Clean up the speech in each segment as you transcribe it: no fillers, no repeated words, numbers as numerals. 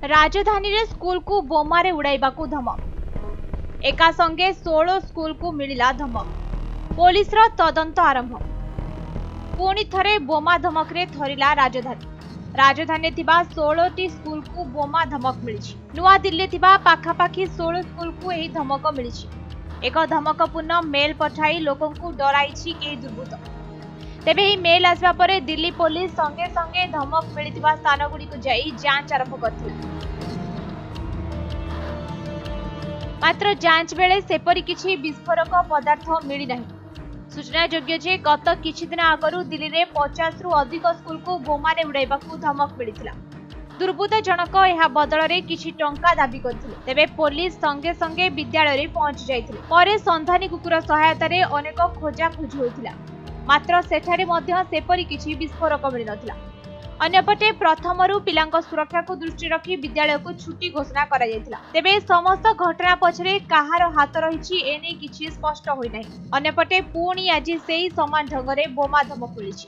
राजधानी रे स्कूल को बोमारे उड़ाइबाकू धमक। एका संगे 16 स्कूल को मिलिला धमक। पुलिस रो तदंत आरंभ। पुणी थरे बोमा धमक रे थरिला राजधानी थिबा 16 टी स्कूल को बोमा धमक मिलिछि। नुआ दिल्ली थिबा पाखापाखी 16 स्कूल को एही धमक मिलिछि। एक धमकपूर्ण मेल पठाई लोकन को डराइछि के दुर्बृत्त। तेबे ही मेल आसबा परे दिल्ली पुलिस संगे संगे धमक मिलिथिबा स्थान गुडी को जाई जांच आरंभ करथिला। मात्र जांच बेले सेपरी किछि विस्फोरक पदार्थ मिली नाही। सूचना योग्य जे गत किछि दिन आगरु दिल्ली रे 50 रु अधिक स्कूल को बोमारे उड़ाइबाकू धमक मिलिथिला। दुर्बृत्त जनक एहा बदल रे किछि टंका दाबी करथिले। तेबे पुलिस संगे संगे विद्यालय रे पहुंच जाइथिले। परे संधानी कुकुर सहायता रे अनेक खोजा खोजी होइथिला। मात्र सेठारे मध्य सेपरी किछि विस्फोरक मिली नथिला। अन्यपटे प्रथमरु पिलांक सुरक्षा को दृष्टि रखी विद्यालय को छुट्टी घोषणा करा जायतिला। तेबे समस्त घटना पछरे कहार हाथ रहिछि एने किछि स्पष्ट होई नाही। अन्यपटे पुणी आज सेही समान ढंगरे बोमा धमक मिलिछि।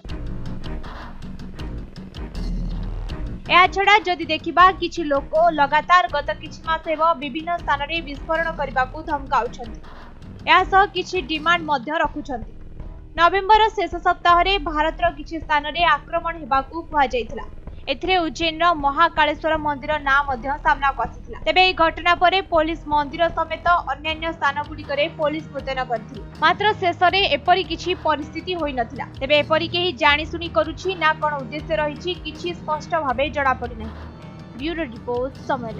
या छडा जदि देखिबा किछि लोक लगातार गत किछि मास हेब विभिन्न स्थान रे विस्फोरण करबाकू धमकाउछन्ति। या सह किछि डिमांड मध्य रखुछन्ति। नवेम्बर शेष सप्ताह रे भारतर किछि स्थान रे आक्रमण हेबाकू कुहा जायतिला। एथिरे उज्जैन रो महाकालेश्वर मंदिर ना मध्य सामना को आसीतिला। तेबे एई घटना परे पुलिस मंदिर समेत अन्य स्थान गुडी करे पुलिस मुतयन करथि। मात्र शेष रे एपरि किछि परिस्थिति होई नथिला। तेबे एपरि केही जानि सुनी करूछि ना कोन उद्देश्य रहिछि किछि स्पष्ट भाबे जडा पडि नाही। ब्यूरो रिपोर्ट समय।